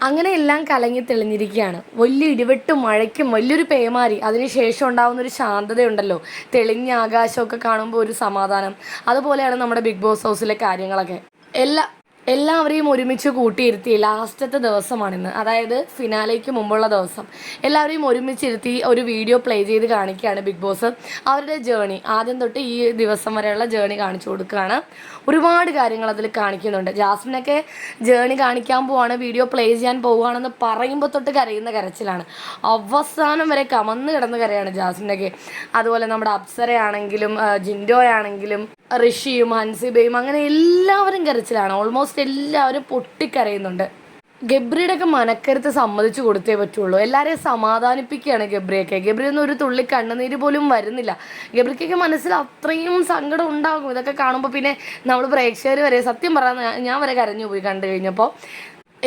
അങ്ങനെ എല്ലാം കലങ്ങി തെളിഞ്ഞിരിക്കുകയാണ്. വലിയ ഇടിവെട്ടും മഴയ്ക്കും വലിയൊരു പേമാരി, അതിനുശേഷം ഉണ്ടാകുന്നൊരു ശാന്തതയുണ്ടല്ലോ, തെളിഞ്ഞ ആകാശമൊക്കെ കാണുമ്പോൾ ഒരു സമാധാനം. അതുപോലെയാണ് നമ്മുടെ ബിഗ് ബോസ് ഹൗസിലെ കാര്യങ്ങളൊക്കെ. എല്ലാവരെയും ഒരുമിച്ച് കൂട്ടിയിരുത്തി ലാസ്റ്റത്തെ ദിവസമാണിന്ന്, അതായത് ഫിനാലേക്ക് മുമ്പുള്ള ദിവസം. എല്ലാവരെയും ഒരുമിച്ചിരുത്തി ഒരു വീഡിയോ പ്ലേ ചെയ്ത് കാണിക്കുകയാണ് ബിഗ് ബോസ്. അവരുടെ ജേണി ആദ്യം തൊട്ട് ഈ ദിവസം വരെയുള്ള ജേണി കാണിച്ചു കൊടുക്കുകയാണ്. ഒരുപാട് കാര്യങ്ങൾ അതിൽ കാണിക്കുന്നുണ്ട്. ജാസ്മിനൊക്കെ ജേണി കാണിക്കാൻ പോവാണ്, വീഡിയോ പ്ലേ ചെയ്യാൻ പോവുകയാണെന്ന് പറയുമ്പോൾ തൊട്ട് കരയുന്ന കരച്ചിലാണ്. അവസാനം വരെ കമന്ന് കിടന്ന് കരയാണ് ജാസ്മിനൊക്കെ. അതുപോലെ നമ്മുടെ അപ്സരയാണെങ്കിലും ജിൻഡോയാണെങ്കിലും ഋഷിയും ഹൻസിബയും അങ്ങനെ എല്ലാവരും കരച്ചിലാണ്. ഓൾമോസ്റ്റ് എല്ലാവരും പൊട്ടിക്കരയുന്നുണ്ട്. ഗബ്രിയുടെ ഒക്കെ മനക്കരുത്ത് സമ്മതിച്ചു കൊടുത്തേ പറ്റുള്ളൂ. എല്ലാവരെയും സമാധാനിപ്പിക്കുകയാണ് ഗബ്രിയൊക്കെ. ഗബ്രിയൊന്നും ഒരു തുള്ളി കണ്ണുനീര് പോലും വരുന്നില്ല. ഗബ്രിക്കൊക്കെ മനസ്സിൽ അത്രയും സങ്കടം ഉണ്ടാകും ഇതൊക്കെ കാണുമ്പോൾ. പിന്നെ നമ്മൾ പ്രേക്ഷകർ വരെ, സത്യം പറഞ്ഞാൽ ഞാൻ വരെ കരഞ്ഞു പോയി കണ്ടു കഴിഞ്ഞപ്പോൾ.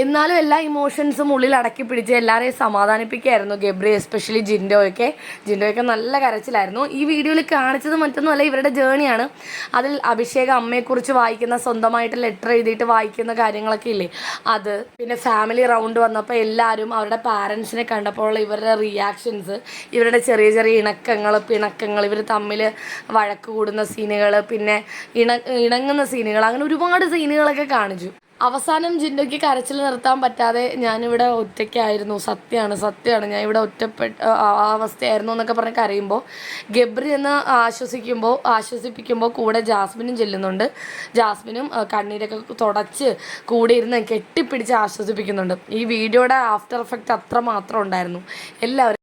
എന്നാലും എല്ലാ ഇമോഷൻസും ഉള്ളിൽ അടക്കി പിടിച്ച് എല്ലാവരെയും സമാധാനിപ്പിക്കുകയായിരുന്നു ഗബ്രി, എസ്പെഷ്യലി ജിൻഡോയൊക്കെ നല്ല കരച്ചിലായിരുന്നു. ഈ വീഡിയോയിൽ കാണിച്ചത് മറ്റൊന്നുമല്ല, ഇവരുടെ ജേണിയാണ്. അതിൽ അഭിഷേക് അമ്മയെക്കുറിച്ച് വായിക്കുന്ന, സ്വന്തമായിട്ട് ലെറ്റർ എഴുതിയിട്ട് വായിക്കുന്ന കാര്യങ്ങളൊക്കെ ഇല്ലേ, അത്. പിന്നെ ഫാമിലി റൗണ്ട് വന്നപ്പോൾ എല്ലാവരും അവരുടെ പാരൻസിനെ കണ്ടപ്പോൾ ഇവരുടെ റിയാക്ഷൻസ്, ഇവരുടെ ചെറിയ ചെറിയ പിണക്കങ്ങൾ, ഇവർ തമ്മിൽ വഴക്ക് കൂടുന്ന സീനുകൾ, പിന്നെ ഇണങ്ങുന്ന സീനുകൾ, അങ്ങനെ ഒരുപാട് സീനുകളൊക്കെ കാണിച്ചു. അവസാനം ജിൻഡോയ്ക്ക് കരച്ചിൽ നിർത്താൻ പറ്റാതെ ഞാനിവിടെ ഒറ്റയ്ക്കായിരുന്നു, സത്യമാണ് ഞാൻ ഇവിടെ അവസ്ഥയായിരുന്നു എന്നൊക്കെ പറഞ്ഞ് കരയുമ്പോൾ ഗബ്രി എന്ന് ആശ്വസിപ്പിക്കുമ്പോൾ കൂടെ ജാസ്മിനും ചെല്ലുന്നുണ്ട്. ജാസ്മിനും കണ്ണീരൊക്കെ തുടച്ച് കൂടെ ഇരുന്ന് കെട്ടിപ്പിടിച്ച് ആശ്വസിപ്പിക്കുന്നുണ്ട്. ഈ വീഡിയോയുടെ ആഫ്റ്റർ എഫക്റ്റ് അത്രമാത്രം ഉണ്ടായിരുന്നു. എല്ലാവരും